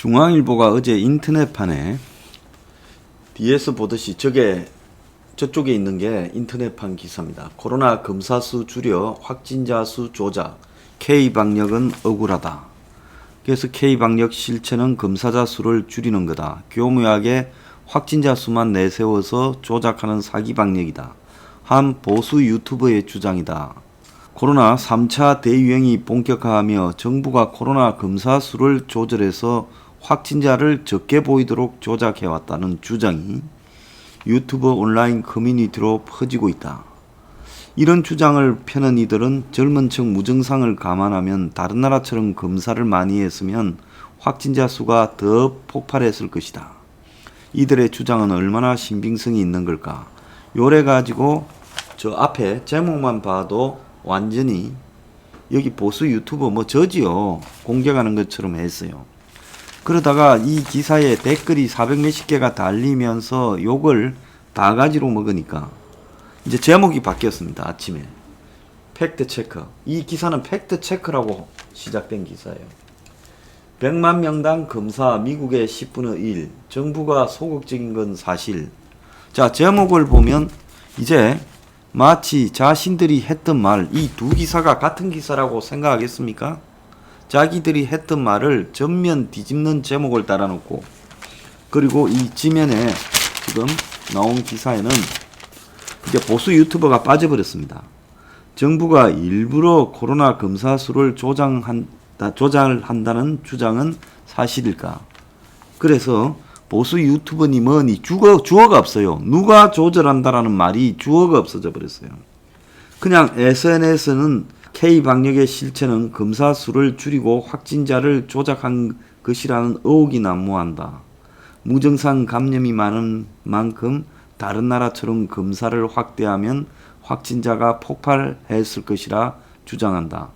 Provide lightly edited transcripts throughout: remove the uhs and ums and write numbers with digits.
중앙일보가 어제 인터넷판에 뒤에서 보듯이 저쪽에 있는 게 인터넷판 기사입니다. 코로나 검사 수 줄여 확진자 수 조작, K방역은 억울하다. 그래서 K방역 실체는 검사자 수를 줄이는 거다. 교묘하게 확진자 수만 내세워서 조작하는 사기방역이다. 한 보수 유튜버의 주장이다. 코로나 3차 대유행이 본격화하며 정부가 코로나 검사 수를 조절해서 확진자를 적게 보이도록 조작해왔다는 주장이 유튜버 온라인 커뮤니티로 퍼지고 있다. 이런 주장을 펴는 이들은 젊은 층 무증상을 감안하면 다른 나라처럼 검사를 많이 했으면 확진자 수가 더 폭발했을 것이다. 이들의 주장은 얼마나 신빙성이 있는 걸까? 요래 가지고 저 앞에 제목만 봐도 완전히 여기 보수 유튜버 저지요. 공격하는 것처럼 했어요. 그러다가 이 기사에 댓글이 400몇십 개가 달리면서 욕을 다 가지로 먹으니까 이제 제목이 바뀌었습니다. 아침에 팩트체크. 이 기사는 팩트체크라고 시작된 기사예요. 100만 명당 검사 미국의 10분의 1. 정부가 소극적인 건 사실. 자, 제목을 보면 이제 마치 자신들이 했던 말, 이 두 기사가 같은 기사라고 생각하겠습니까? 자기들이 했던 말을 전면 뒤집는 제목을 달아놓고, 그리고 이 지면에 지금 나온 기사에는 이제 보수 유튜버가 빠져버렸습니다. 정부가 일부러 코로나 검사 수를 조작한다는 주장은 사실일까? 그래서 보수 유튜버니 뭐니 주어가 없어요. 누가 조절한다라는 말이 주어가 없어져 버렸어요. 그냥 SNS는 K방역의 실체는 검사 수를 줄이고 확진자를 조작한 것이라는 의혹이 난무한다. 무증상 감염이 많은 만큼 다른 나라처럼 검사를 확대하면 확진자가 폭발했을 것이라 주장한다.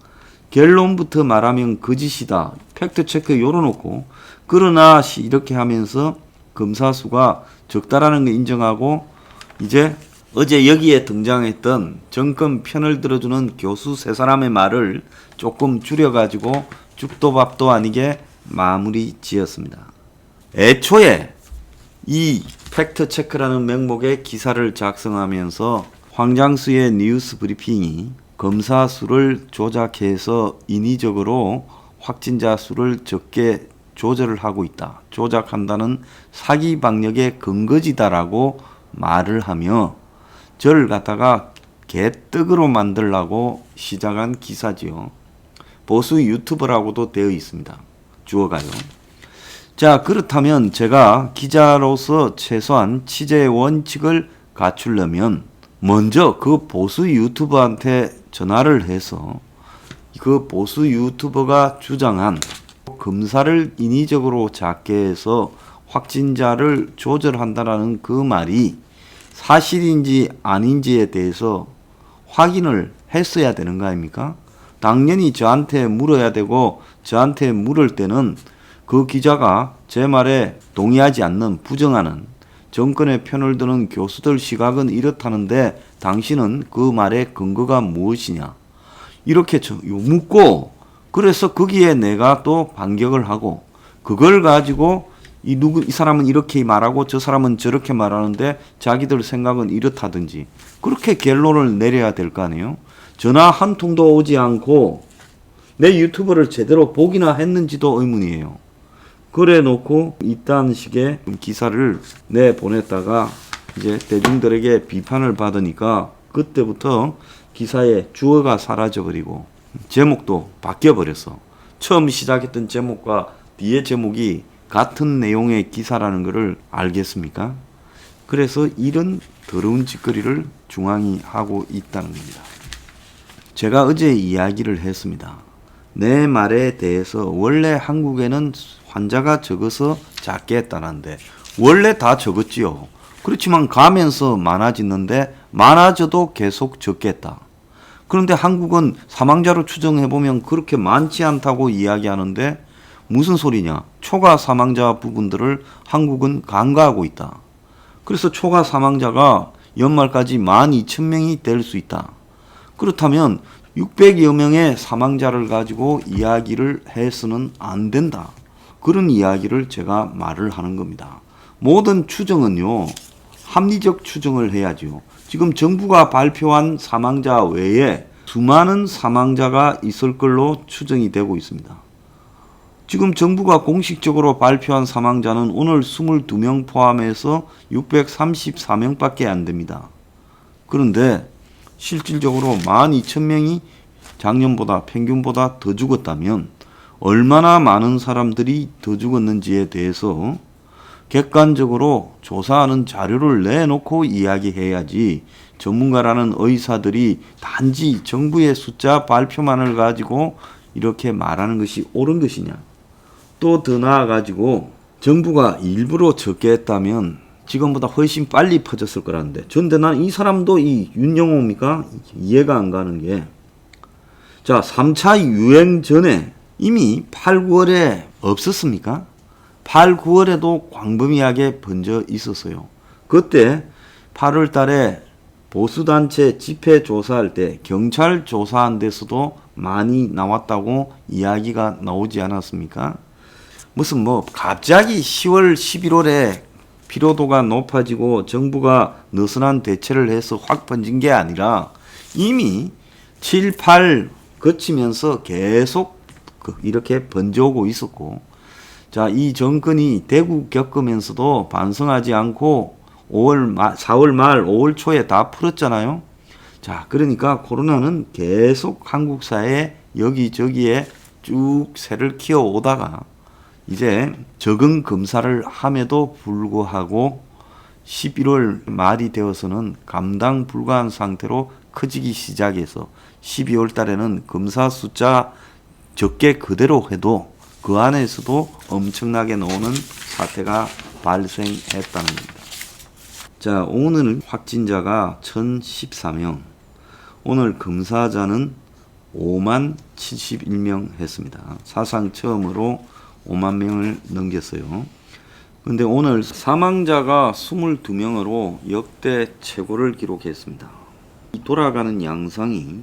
결론부터 말하면 거짓이다. 팩트체크 열어놓고 그러나 이렇게 하면서 검사 수가 적다라는 걸 인정하고 이제 어제 여기에 등장했던 정권 편을 들어주는 교수 세 사람의 말을 조금 줄여가지고 죽도 밥도 아니게 마무리 지었습니다. 애초에 이 팩트체크라는 명목의 기사를 작성하면서 황장수의 뉴스 브리핑이 검사 수를 조작해서 인위적으로 확진자 수를 적게 조절을 하고 있다. 조작한다는 사기 방역의 근거지다라고 말을 하며 저를 갖다가 개떡으로 만들라고 시작한 기사지요. 보수 유튜버라고도 되어 있습니다. 주어가요. 자, 그렇다면 제가 기자로서 최소한 취재의 원칙을 갖추려면 먼저 그 보수 유튜버한테 전화를 해서 그 보수 유튜버가 주장한 검사를 인위적으로 작게 해서 확진자를 조절한다라는 그 말이 사실인지 아닌지에 대해서 확인을 했어야 되는 거 아닙니까? 당연히 저한테 물어야 되고 저한테 물을 때는 그 기자가 제 말에 동의하지 않는 부정하는 정권의 편을 드는 교수들 시각은 이렇다는데 당신은 그 말의 근거가 무엇이냐 이렇게 묻고 그래서 거기에 내가 또 반격을 하고 그걸 가지고 이 사람은 이렇게 말하고 저 사람은 저렇게 말하는데 자기들 생각은 이렇다든지 그렇게 결론을 내려야 될 거 아니에요. 전화 한 통도 오지 않고 내 유튜브를 제대로 보기나 했는지도 의문이에요. 그래 놓고 이딴 식의 기사를 내보냈다가 이제 대중들에게 비판을 받으니까 그때부터 기사의 주어가 사라져버리고 제목도 바뀌어버렸어. 처음 시작했던 제목과 뒤에 제목이 같은 내용의 기사라는 것을 알겠습니까? 그래서 이런 더러운 짓거리를 중앙이 하고 있다는 겁니다. 제가 어제 이야기를 했습니다. 내 말에 대해서 원래 한국에는 환자가 적어서 작게 했다는데 원래 다 적었지요. 그렇지만 가면서 많아지는데 많아져도 계속 적겠다. 그런데 한국은 사망자로 추정해보면 그렇게 많지 않다고 이야기하는데 무슨 소리냐? 초과 사망자 부분들을 한국은 간과하고 있다. 그래서 초과 사망자가 연말까지 12,000명이 될 수 있다. 그렇다면 600여 명의 사망자를 가지고 이야기를 해서는 안 된다. 그런 이야기를 제가 말을 하는 겁니다. 모든 추정은요, 합리적 추정을 해야죠. 지금 정부가 발표한 사망자 외에 수많은 사망자가 있을 걸로 추정이 되고 있습니다. 지금 정부가 공식적으로 발표한 사망자는 오늘 22명 포함해서 634명밖에 안 됩니다. 그런데 실질적으로 12,000명이 작년보다 평균보다 더 죽었다면 얼마나 많은 사람들이 더 죽었는지에 대해서 객관적으로 조사하는 자료를 내놓고 이야기해야지 전문가라는 의사들이 단지 정부의 숫자 발표만을 가지고 이렇게 말하는 것이 옳은 것이냐. 또 더 나아가지고 정부가 일부러 적게 했다면 지금보다 훨씬 빨리 퍼졌을 거라는데, 그런데 난 이 사람도 이 윤영호입니까? 이해가 안 가는 게, 자, 3차 유행 전에 이미 8, 9월에 없었습니까? 8, 9월에도 광범위하게 번져 있었어요. 그때 8월 달에 보수단체 집회 조사할 때 경찰 조사한 데서도 많이 나왔다고 이야기가 나오지 않았습니까? 무슨 뭐 갑자기 10월, 11월에 피로도가 높아지고 정부가 느슨한 대처를 해서 확 번진 게 아니라 이미 7, 8 거치면서 계속 이렇게 번져오고 있었고, 자, 이 정권이 대구 겪으면서도 반성하지 않고 4월 말, 5월 초에 다 풀었잖아요. 자, 그러니까 코로나는 계속 한국 사회에 여기저기에 쭉 새를 키워 오다가 이제 적응 검사를 함에도 불구하고 11월 말이 되어서는 감당 불가한 상태로 커지기 시작해서 12월 달에는 검사 숫자 적게 그대로 해도 그 안에서도 엄청나게 나오는 사태가 발생했다는 겁니다. 자, 오늘 확진자가 1014명, 오늘 검사자는 5만 71명 했습니다. 사상 처음으로 5만 명을 넘겼어요. 근데 오늘 사망자가 22명으로 역대 최고를 기록했습니다. 돌아가는 양상이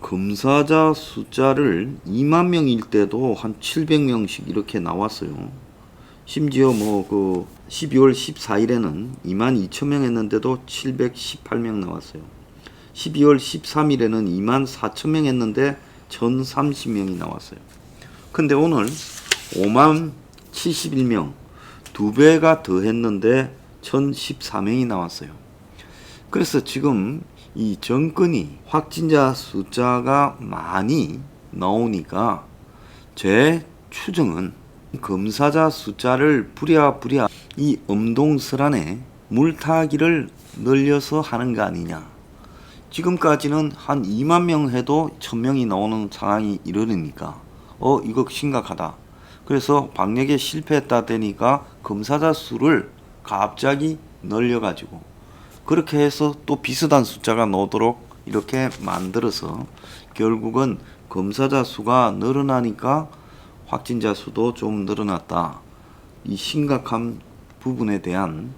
검사자 숫자를 2만 명일 때도 한 700명씩 이렇게 나왔어요. 심지어 뭐 12월 14일에는 2만 2천 명 했는데도 718명 나왔어요. 12월 13일에는 2만 4천 명 했는데 1030명이 나왔어요. 근데 오늘 5만 71명, 2배가 더 했는데 1014명이 나왔어요. 그래서 지금 이 정권이 확진자 숫자가 많이 나오니까 제 추정은 검사자 숫자를 부랴부랴 이 엄동설안에 물타기를 늘려서 하는 거 아니냐. 지금까지는 한 2만 명 해도 1000명이 나오는 상황이 이러니까 이거 심각하다. 그래서 방역에 실패했다 되니까 검사자 수를 갑자기 늘려가지고 그렇게 해서 또 비슷한 숫자가 나오도록 이렇게 만들어서 결국은 검사자 수가 늘어나니까 확진자 수도 좀 늘어났다. 이 심각한 부분에 대한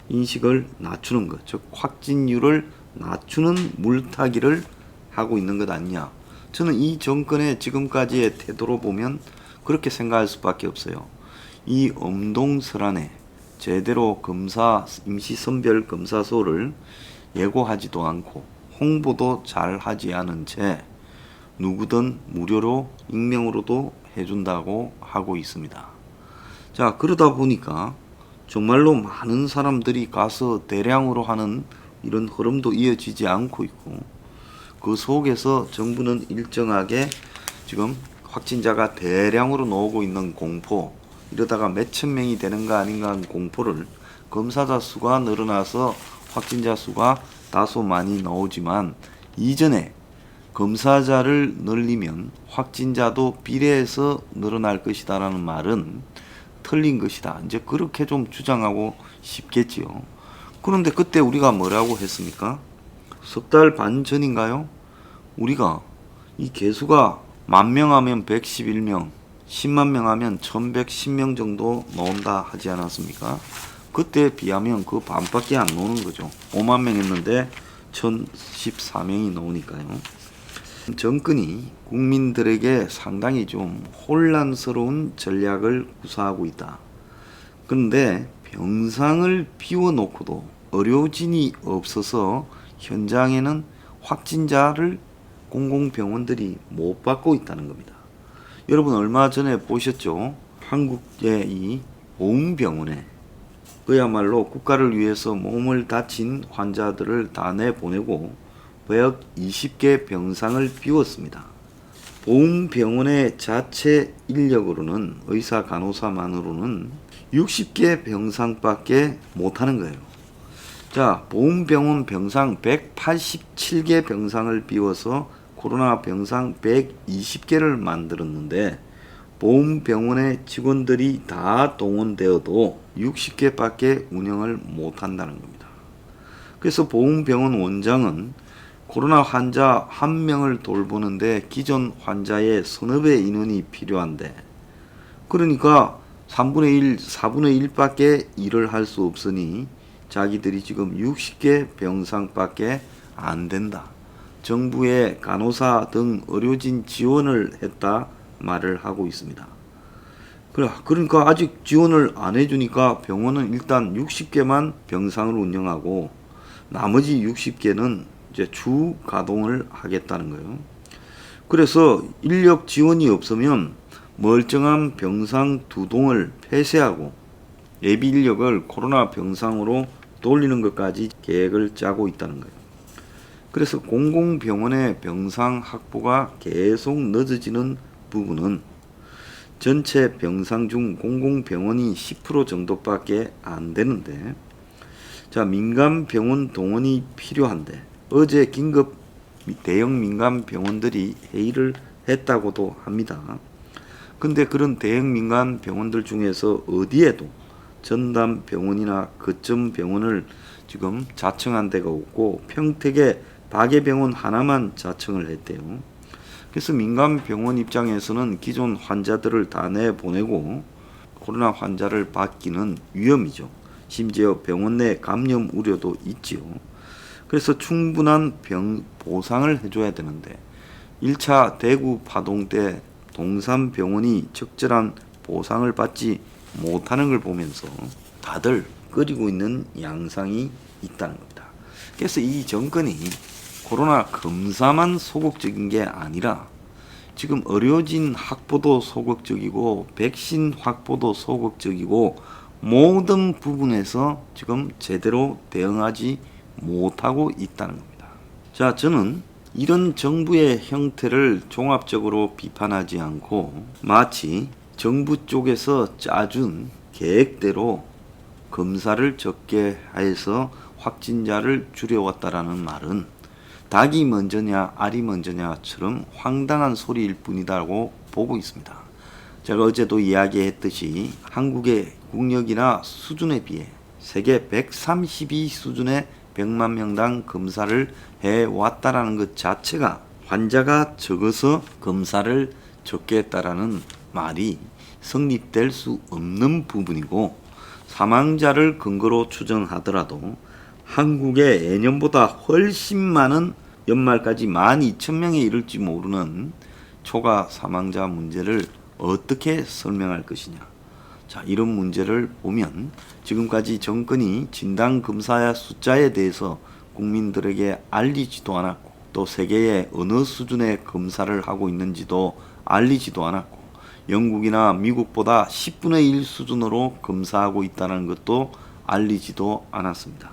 인식을 낮추는 것, 즉 확진율을 낮추는 물타기를 하고 있는 것 아니냐. 저는 이 정권의 지금까지의 태도로 보면 그렇게 생각할 수밖에 없어요. 이 엄동설안에 제대로 임시선별 검사소를 예고하지도 않고 홍보도 잘 하지 않은 채 누구든 무료로 익명으로도 해준다고 하고 있습니다. 자, 그러다 보니까 정말로 많은 사람들이 가서 대량으로 하는 이런 흐름도 이어지지 않고 있고, 그 속에서 정부는 일정하게 지금 확진자가 대량으로 나오고 있는 공포, 이러다가 몇천 명이 되는 거 아닌가 하는 공포를, 검사자 수가 늘어나서 확진자 수가 다소 많이 나오지만 이전에 검사자를 늘리면 확진자도 비례해서 늘어날 것이다 라는 말은 틀린 것이다. 이제 그렇게 좀 주장하고 싶겠지요. 그런데 그때 우리가 뭐라고 했습니까? 석 달 반 전인가요? 우리가 이 개수가 10,000명 하면 111명, 10만 명 하면 1110명 정도 나온다 하지 않았습니까? 그때에 비하면 그 반밖에 안 나오는 거죠. 5만 명 했는데 1014명이 나오니까요. 정권이 국민들에게 상당히 좀 혼란스러운 전략을 구사하고 있다. 그런데 병상을 비워놓고도 의료진이 없어서 현장에는 확진자를 공공병원들이 못 받고 있다는 겁니다. 여러분 얼마 전에 보셨죠? 한국의 이 보훈병원에 그야말로 국가를 위해서 몸을 다친 환자들을 다 내보내고 120개 병상을 비웠습니다. 보훈병원의 자체 인력으로는 의사 간호사만으로는 60개 병상밖에 못하는 거예요. 자, 보훈병원 병상 187개 병상을 비워서 코로나 병상 120개를 만들었는데 보훈병원의 직원들이 다 동원되어도 60개밖에 운영을 못한다는 겁니다. 그래서 보훈병원 원장은 코로나 환자 한 명을 돌보는데 기존 환자의 서너 배 인원이 필요한데 그러니까 3분의 1, 4분의 1밖에 일을 할 수 없으니 자기들이 지금 60개 병상밖에 안 된다. 정부의 간호사 등 의료진 지원을 했다 말을 하고 있습니다. 그러니까 아직 지원을 안 해주니까 병원은 일단 60개만 병상을 운영하고 나머지 60개는 이제 주 가동을 하겠다는 거예요. 그래서 인력 지원이 없으면 멀쩡한 병상 2동을 폐쇄하고 예비 인력을 코로나 병상으로 돌리는 것까지 계획을 짜고 있다는 거예요. 그래서 공공병원의 병상 확보가 계속 늦어지는 부분은 전체 병상 중 공공병원이 10% 정도밖에 안 되는데 자, 민간 병원 동원이 필요한데 어제 긴급 대형 민간 병원들이 회의를 했다고도 합니다. 근데 그런 대형 민간 병원들 중에서 어디에도 전담 병원이나 거점 병원을 지금 자청한 데가 없고 평택에 박예병원 하나만 자청을 했대요. 그래서 민간 병원 입장에서는 기존 환자들을 다 내보내고 코로나 환자를 받기는 위험이죠. 심지어 병원 내 감염 우려도 있지요. 그래서 충분한 보상을 해줘야 되는데 1차 대구 파동 때 동산병원이 적절한 보상을 받지 못하는 걸 보면서 다들 끓이고 있는 양상이 있다는 겁니다. 그래서 이 정권이 코로나 검사만 소극적인 게 아니라 지금 의료진 확보도 소극적이고 백신 확보도 소극적이고 모든 부분에서 지금 제대로 대응하지 못하고 있다는 겁니다. 자, 저는 이런 정부의 형태를 종합적으로 비판하지 않고 마치 정부 쪽에서 짜준 계획대로 검사를 적게 해서 확진자를 줄여왔다라는 말은 닭이 먼저냐 알이 먼저냐처럼 황당한 소리일 뿐이라고 보고 있습니다. 제가 어제도 이야기했듯이 한국의 국력이나 수준에 비해 세계 132 수준의 100만 명당 검사를 해왔다라는 것 자체가 환자가 적어서 검사를 적게 했다라는 말이 성립될 수 없는 부분이고 사망자를 근거로 추정하더라도 한국의 예년보다 훨씬 많은 연말까지 12,000명에 이를지 모르는 초과 사망자 문제를 어떻게 설명할 것이냐. 자, 이런 문제를 보면 지금까지 정권이 진단검사 숫자에 대해서 국민들에게 알리지도 않았고 또 세계의 어느 수준의 검사를 하고 있는지도 알리지도 않았고 영국이나 미국보다 10분의 1 수준으로 검사하고 있다는 것도 알리지도 않았습니다.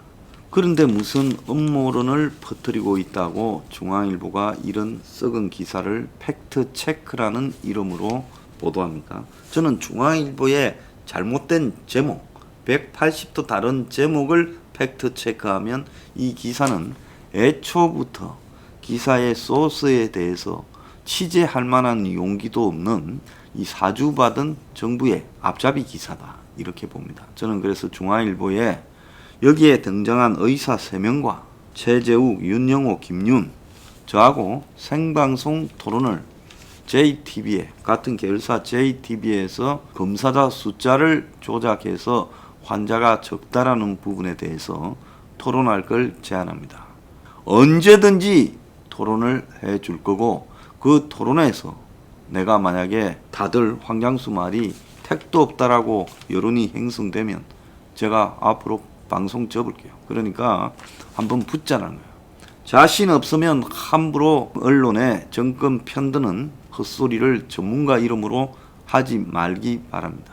그런데 무슨 음모론을 퍼뜨리고 있다고 중앙일보가 이런 썩은 기사를 팩트체크라는 이름으로 보도합니까? 저는 중앙일보의 잘못된 제목, 180도 다른 제목을 팩트체크하면 이 기사는 애초부터 기사의 소스에 대해서 취재할 만한 용기도 없는 이 사주받은 정부의 앞잡이 기사다. 이렇게 봅니다. 저는 그래서 중앙일보에 여기에 등장한 의사 3명과 최재욱, 윤영호, 김윤 저하고 생방송 토론을 JTBC 같은 계열사 JTBC에서 검사자 숫자를 조작해서 환자가 적다라는 부분에 대해서 토론할 걸 제안합니다. 언제든지 토론을 해 줄 거고, 그 토론에서 내가 만약에 다들 황장수 말이 택도 없다라고 여론이 형성되면 제가 앞으로 방송 접을게요. 그러니까 한번 붙자라는 거예요. 자신 없으면 함부로 언론에 정권 편드는 헛소리를 전문가 이름으로 하지 말기 바랍니다.